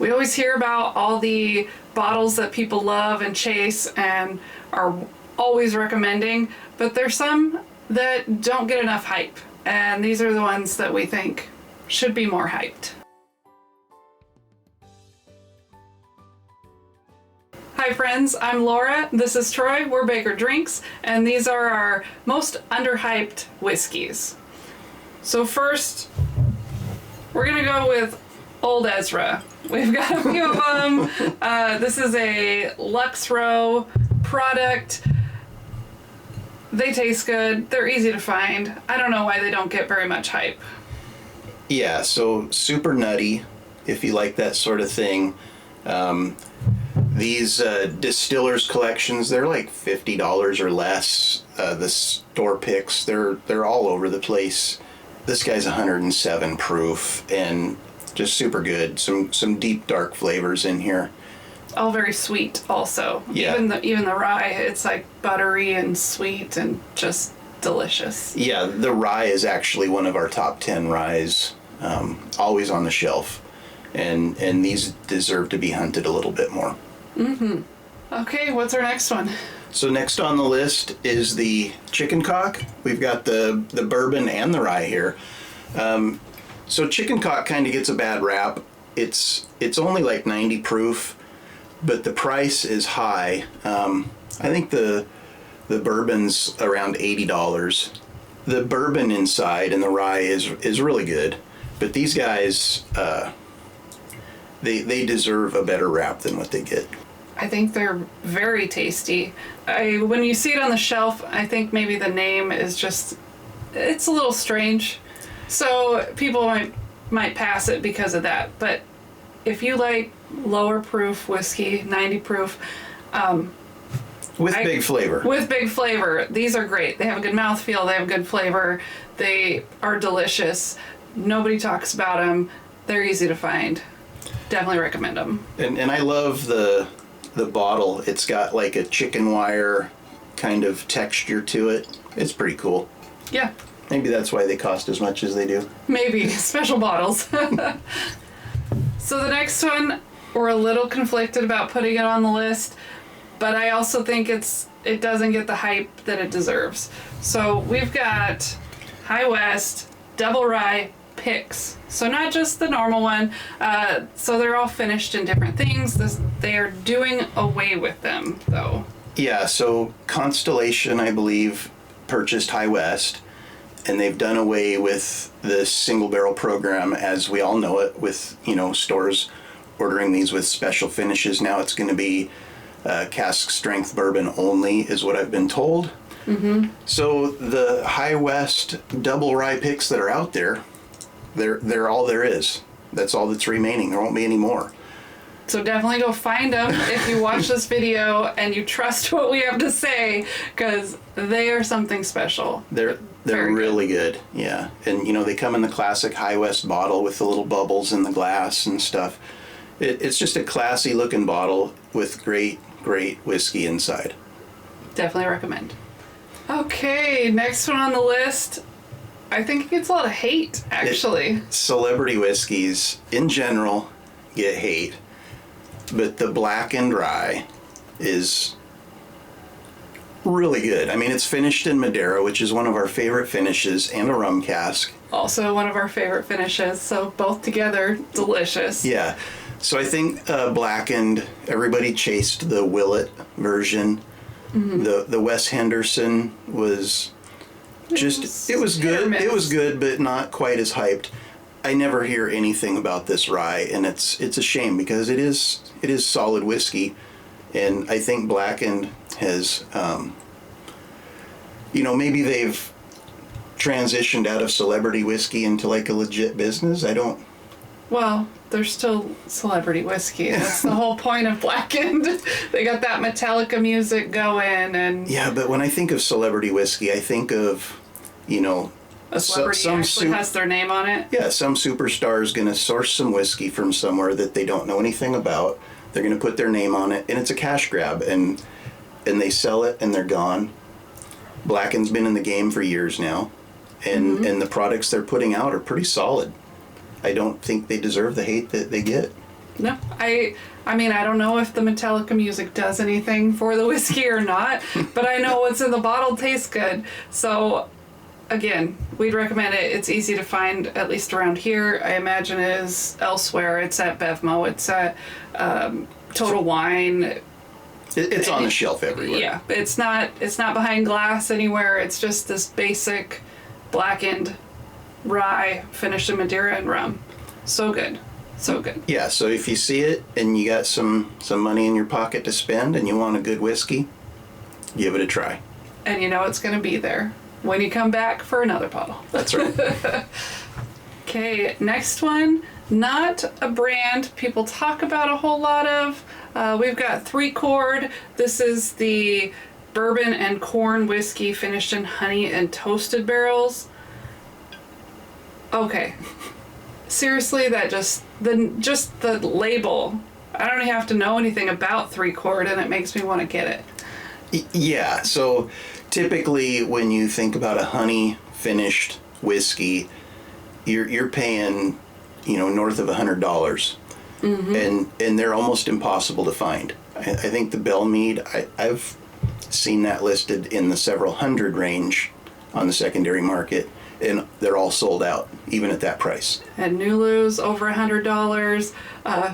We always hear about all the bottles that people love and chase and are always recommending, but there's some that don't get enough hype, and these are the ones that we think should be more hyped. Hi friends, I'm Laura, this is Troy, we're Baker Drinks, and these are our most underhyped whiskeys. So first, we're gonna go with Old Ezra. We've got a few of them. This is a Lux Row product. They taste good, they're easy to find. I don't know why they don't get very much hype. Yeah, so super nutty, if you like that sort of thing. These distillers collections, they're like $50 or less. The store picks, they're all over the place. This guy's 107 proof and just super good. Some deep dark flavors in here. All very sweet also. Yeah. Even the rye, it's like buttery and sweet and just delicious. Yeah, the rye is actually one of our top 10 ryes, always on the shelf. And these deserve to be hunted a little bit more. Mm-hmm. Okay, what's our next one? So next on the list is the chicken cock. We've got the bourbon and the rye here. So chicken cock kind of gets a bad rap. It's only like 90 proof, but the price is high. I think the bourbon's around $80. The bourbon inside and the rye is really good, but these guys they deserve a better rap than what they get. I think they're very tasty. When you see it on the shelf, I think maybe the name is just, it's a little strange. So people might pass it because of that. But if you like lower proof whiskey, 90 proof, with big flavor. With big flavor, these are great. They have a good mouthfeel, they have good flavor, they are delicious. Nobody talks about them. They're easy to find. Definitely recommend them. And I love the bottle. It's got like a chicken wire kind of texture to it. It's pretty cool. Yeah. Maybe that's why they cost as much as they do. Maybe. Special bottles. So the next one, we're a little conflicted about putting it on the list, but I also think it doesn't get the hype that it deserves. So we've got High West Double Rye picks. So not just the normal one. So they're all finished in different things. They are doing away with them though. Yeah, so Constellation, I believe, purchased High West, and they've done away with the single barrel program as we all know it, with, stores ordering these with special finishes. Now it's going to be cask strength bourbon only is what I've been told. Mm-hmm. So the High West double rye picks that are out there, they're all there is. That's all that's remaining. There won't be any more. So definitely go find them if you watch this video and you trust what we have to say, because they are something special. They're really good. Yeah. And they come in the classic High West bottle with the little bubbles in the glass and stuff. It's just a classy looking bottle with great whiskey inside. Definitely recommend. Okay, next one on the list. I think it gets a lot of hate, actually. Celebrity whiskeys, in general, get hate. But the blackened rye is really good. I mean, it's finished in Madeira, which is one of our favorite finishes, and a rum cask. Also one of our favorite finishes, so both together, delicious. Yeah. So I think blackened, everybody chased the Willet version. Mm-hmm. The Wes Henderson was... it was good. It was good, but not quite as hyped. I never hear anything about this rye, and it's a shame because it is solid whiskey, and I think blackened has, maybe they've transitioned out of celebrity whiskey into like a legit business. Well, they're still celebrity whiskey. That's the whole point of blackened. They got that Metallica music going, and yeah. But when I think of celebrity whiskey, I think of, a celebrity actually has their name on it. Yeah, some superstar is going to source some whiskey from somewhere that they don't know anything about. They're going to put their name on it, and it's a cash grab, and they sell it, and they're gone. Blackened's been in the game for years now, and the products they're putting out are pretty solid. I don't think they deserve the hate that they get. No, I mean, I don't know if the Metallica music does anything for the whiskey or not, but I know what's in the bottle tastes good. So, again, we'd recommend it. It's easy to find, at least around here. I imagine it is elsewhere. It's at Bevmo. It's at Total Wine. It's on the shelf everywhere. Yeah, it's not behind glass anywhere. It's just this basic blackened rye finished in Madeira and rum. So good. So good. Yeah, so if you see it and you got some money in your pocket to spend and you want a good whiskey, give it a try. And you know it's going to be there when you come back for another bottle. That's right. Okay, next one. Not a brand people talk about a whole lot of. We've got 3 Chord. This is the bourbon and corn whiskey finished in honey and toasted barrels. Okay. Seriously, that just the label. I don't even have to know anything about 3 Chord, and it makes me want to get it. Yeah, so typically when you think about a honey finished whiskey, you're paying, north of $100. Mm-hmm. And they're almost impossible to find. I think the Bell Mead, I've seen that listed in the several hundred range on the secondary market, and they're all sold out, even at that price. And Nulu's over $100.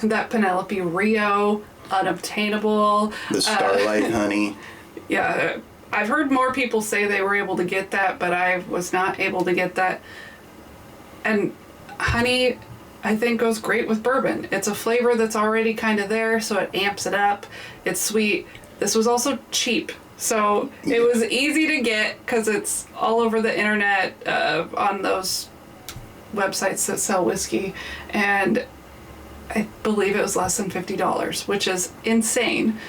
That Penelope Rio, unobtainable. The Starlight Honey. Yeah, I've heard more people say they were able to get that, but I was not able to get that. And honey, I think, goes great with bourbon. It's a flavor that's already kind of there, so it amps it up. It's sweet. This was also cheap. So it was easy to get because it's all over the internet on those websites that sell whiskey. And I believe it was less than $50, which is insane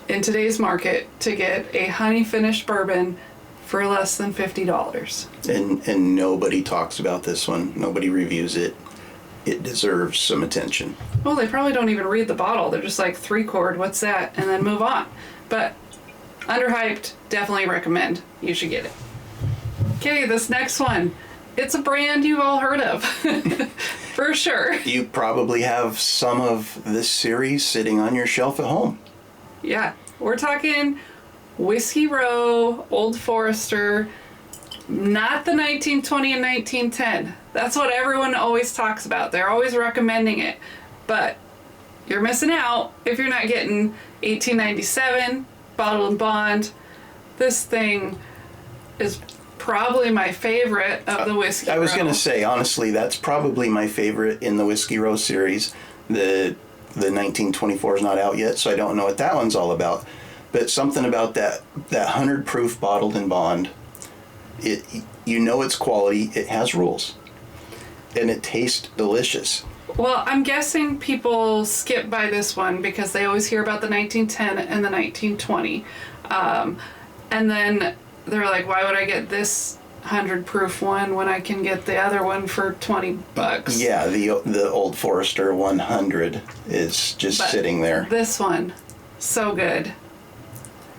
in today's market to get a honey finished bourbon for less than $50. And nobody talks about this one. Nobody reviews it. It deserves some attention. Well, they probably don't even read the bottle. They're just like, 3 Chord, what's that? And then move on. But Underhyped, definitely recommend. You should get it. Okay, this next one. It's a brand you've all heard of. For sure. You probably have some of this series sitting on your shelf at home. Yeah, we're talking Whiskey Row, Old Forester, not the 1920 and 1910. That's what everyone always talks about. They're always recommending it. But you're missing out if you're not getting 1897, Bottle and Bond. This thing is probably my favorite of the Whiskey Row. I was going to say, honestly, that's probably my favorite in the Whiskey Row series. The 1924 is not out yet, so I don't know what that one's all about. But something about that 100 proof Bottled and Bond, it's quality, it has rules, and it tastes delicious. Well, I'm guessing people skip by this one because they always hear about the 1910 and the 1920. And then they're like, why would I get this 100 proof one when I can get the other one for $20? Yeah, the Old Forester 100 is just sitting there. This one, so good.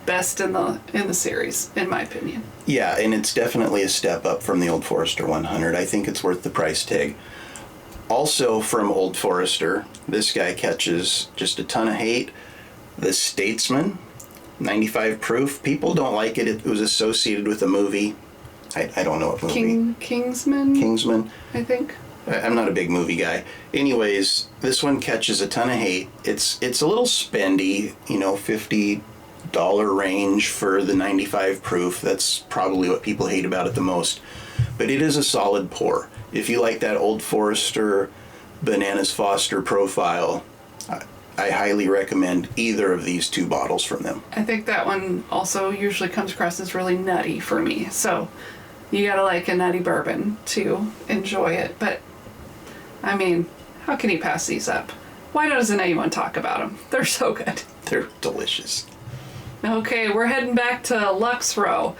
Best in the series, in my opinion. Yeah, and it's definitely a step up from the Old Forester 100. I think it's worth the price tag. Also from Old Forester, this guy catches just a ton of hate. The Statesman, 95 proof. People don't like it. It was associated with a movie. I don't know what movie. Kingsman, I think. I'm not a big movie guy. Anyways, this one catches a ton of hate. It's a little spendy, $50 range for the 95 proof. That's probably what people hate about it the most. But it is a solid pour. If you like that Old Forester Bananas Foster profile, I highly recommend either of these 2 bottles from them. I think that one also usually comes across as really nutty for me. So you gotta like a nutty bourbon to enjoy it. But, I mean, how can you pass these up? Why doesn't anyone talk about them? They're so good. They're delicious. Okay, we're heading back to Lux Row.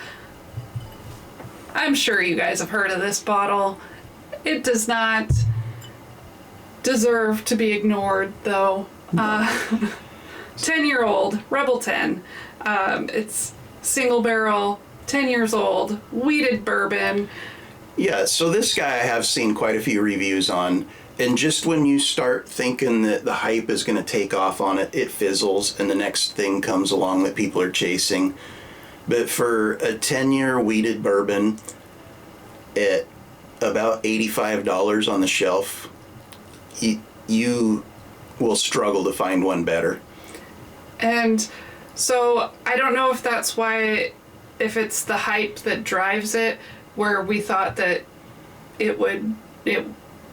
I'm sure you guys have heard of this bottle. It does not deserve to be ignored, though. 10-year-old, Rebel 10. It's single barrel, 10 years old, wheated bourbon. Yeah, so this guy I have seen quite a few reviews on, And just when you start thinking that the hype is going to take off on it, it fizzles and the next thing comes along that people are chasing. But for a 10-year wheated bourbon at about $85 on the shelf, you will struggle to find one better. And so I don't know if that's why, if it's the hype that drives it, where we thought that it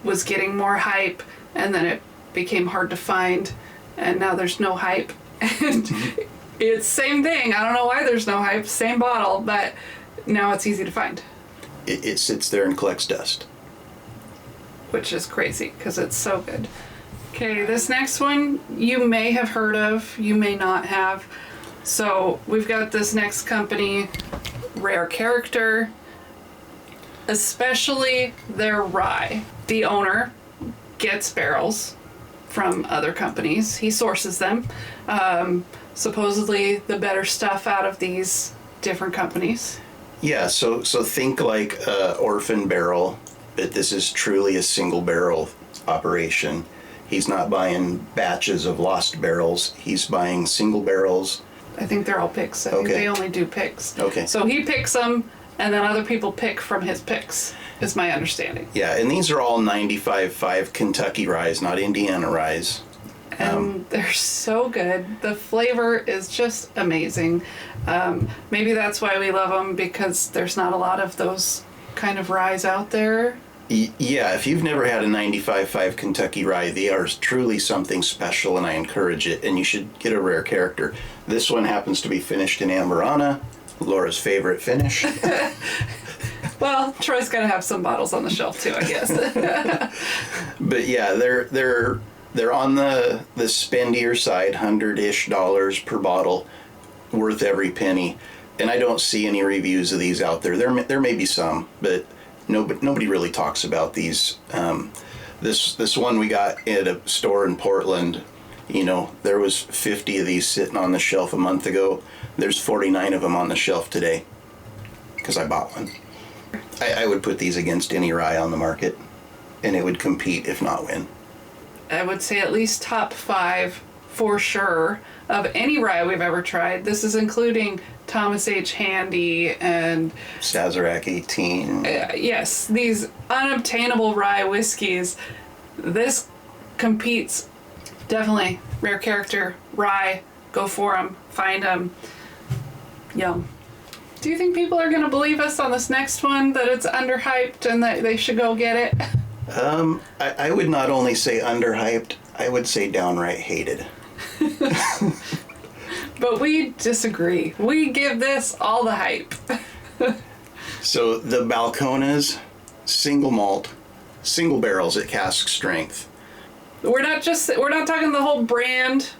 was getting more hype and then it became hard to find and now there's no hype. And it's same thing. I don't know why there's no hype, same bottle, but now it's easy to find. It sits there and collects dust. Which is crazy because it's so good. Okay, this next one you may have heard of, you may not have. So we've got this next company, Rare Character, especially their rye. The owner gets barrels from other companies. He sources them. Supposedly the better stuff out of these different companies. Yeah, so think like Orphan Barrel, but this is truly a single barrel operation. He's not buying batches of lost barrels. He's buying single barrels. I think they're all picks. I think they only do picks. Okay. So he picks them, and then other people pick from his picks, is my understanding. Yeah, and these are all 95.5 Kentucky ryes, not Indiana ryes. And they're so good. The flavor is just amazing. Maybe that's why we love them, because there's not a lot of those kind of ryes out there. Yeah, if you've never had a 95.5 Kentucky rye, they are truly something special, and I encourage it, and you should get a Rare Character. This one happens to be finished in Amberana, Laura's favorite finish. Well, Troy's got to have some bottles on the shelf too, I guess. But yeah, they're on the spendier side, $100-ish per bottle, worth every penny. And I don't see any reviews of these out there. There may be some, but nobody really talks about these. This one we got at a store in Portland, there was 50 of these sitting on the shelf a month ago. There's 49 of them on the shelf today, because I bought one. I would put these against any rye on the market, and it would compete, if not win. I would say at least top 5 for sure of any rye we've ever tried. This is including Thomas H. Handy and Sazerac 18. Yes, these unobtainable rye whiskeys. This competes definitely. Rare Character, rye, go for them, find them. Yum. Do you think people are going to believe us on this next one, that it's underhyped and that they should go get it? I would not only say underhyped, I would say downright hated. But we disagree. We give this all the hype. So the Balcones, single malt, single barrels at cask strength. We're not talking the whole brand.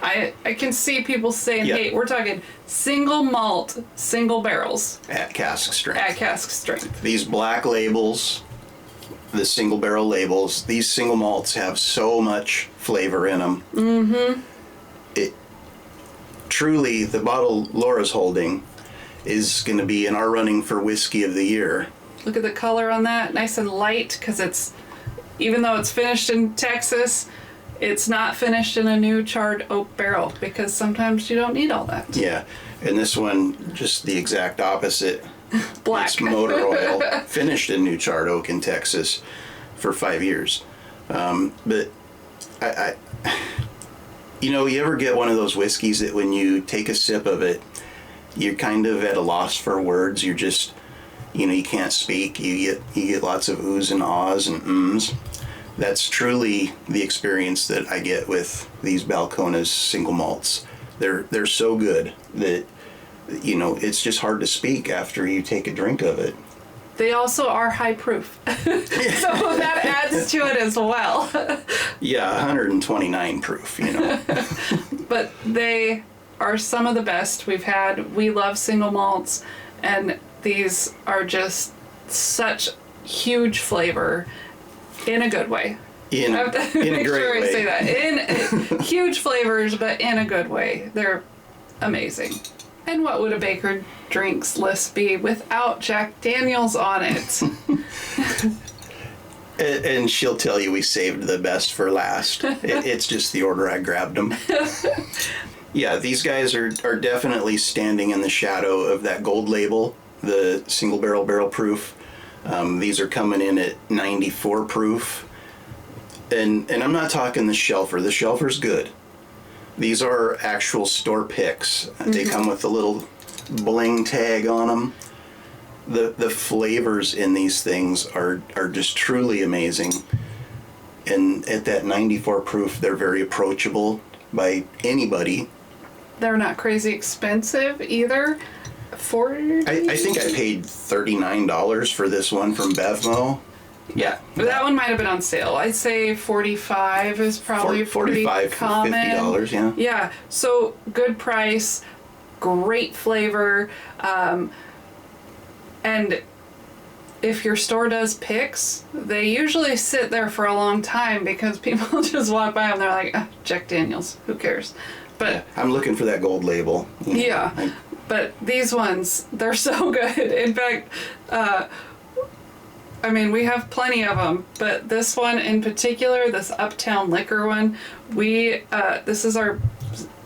I can see people saying, hey, we're talking single malt, single barrels. At cask strength. At cask strength. These black labels, the single barrel labels, these single malts have so much flavor in them. Mm-hmm. Truly, the bottle Laura's holding is going to be in our running for Whiskey of the Year. Look at the color on that. Nice and light, because even though it's finished in Texas, it's not finished in a new charred oak barrel, because sometimes you don't need all that. Yeah, and this one, just the exact opposite. Black. It's motor oil, finished in new charred oak in Texas for 5 years. But you ever get one of those whiskeys that when you take a sip of it, you're kind of at a loss for words. You're just, you can't speak. You get lots of oohs and ahs and ums. That's truly the experience that I get with these Balcones single malts. They're so good that, it's just hard to speak after you take a drink of it. They also are high proof. So that adds to it as well. Yeah, 129 proof, But they are some of the best we've had. We love single malts, and these are just such huge flavor in a good way. In a great way. I say that. In huge flavors, but in a good way. They're amazing. And what would a Baker Drinks list be without Jack Daniels on it? And she'll tell you we saved the best for last. It's just the order I grabbed them. Yeah, these guys are definitely standing in the shadow of that gold label, the single barrel proof. These are coming in at 94 proof. And I'm not talking the shelfer. The shelfer's good. These are actual store picks. They come with a little bling tag on them. The flavors in these things are just truly amazing. And at that 94 proof, they're very approachable by anybody. They're not crazy expensive either. I think I paid $39 for this one from Bevmo. Yeah, but that one might have been on sale. I'd say 45 is probably pretty common. $50, yeah. Yeah, so good price, great flavor, and if your store does picks, they usually sit there for a long time because people just walk by and they're like, oh, Jack Daniels, who cares? But I'm looking for that gold label. Yeah, but these ones, they're so good. In fact, I mean, we have plenty of them, but this one in particular, this Uptown Liquor one, this is our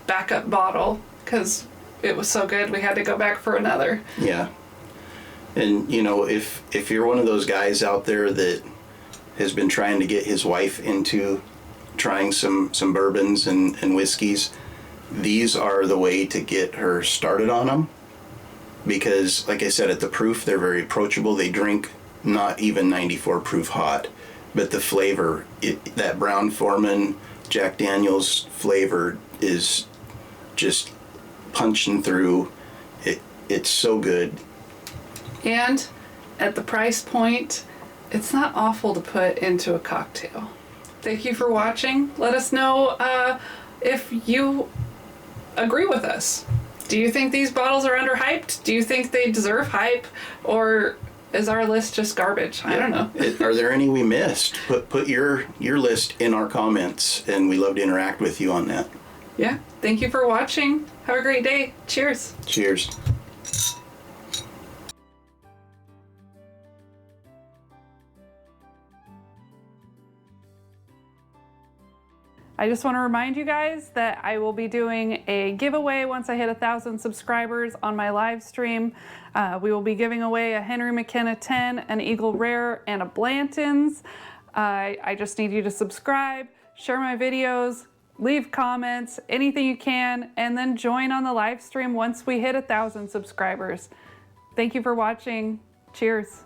backup bottle because it was so good we had to go back for another. Yeah. And, you know, if you're one of those guys out there that has been trying to get his wife into trying some bourbons and whiskeys, these are the way to get her started on them. Because, like I said, at the proof, they're very approachable. They drink not even 94 proof hot, but the flavor, that Brown-Forman Jack Daniels flavor is just punching through. It's so good. And at the price point, it's not awful to put into a cocktail. Thank you for watching. Let us know if you agree with us. Do you think these bottles are underhyped? Do you think they deserve hype? Or is our list just garbage? I don't know. Are there any we missed? Put your list in our comments, and we love to interact with you on that. Yeah. Thank you for watching. Have a great day. Cheers. Cheers. I just want to remind you guys that I will be doing a giveaway once I hit 1,000 subscribers on my live stream. We will be giving away a Henry McKenna 10, an Eagle Rare, and a Blanton's. I just need you to subscribe, share my videos, leave comments, anything you can, and then join on the live stream once we hit 1,000 subscribers. Thank you for watching. Cheers.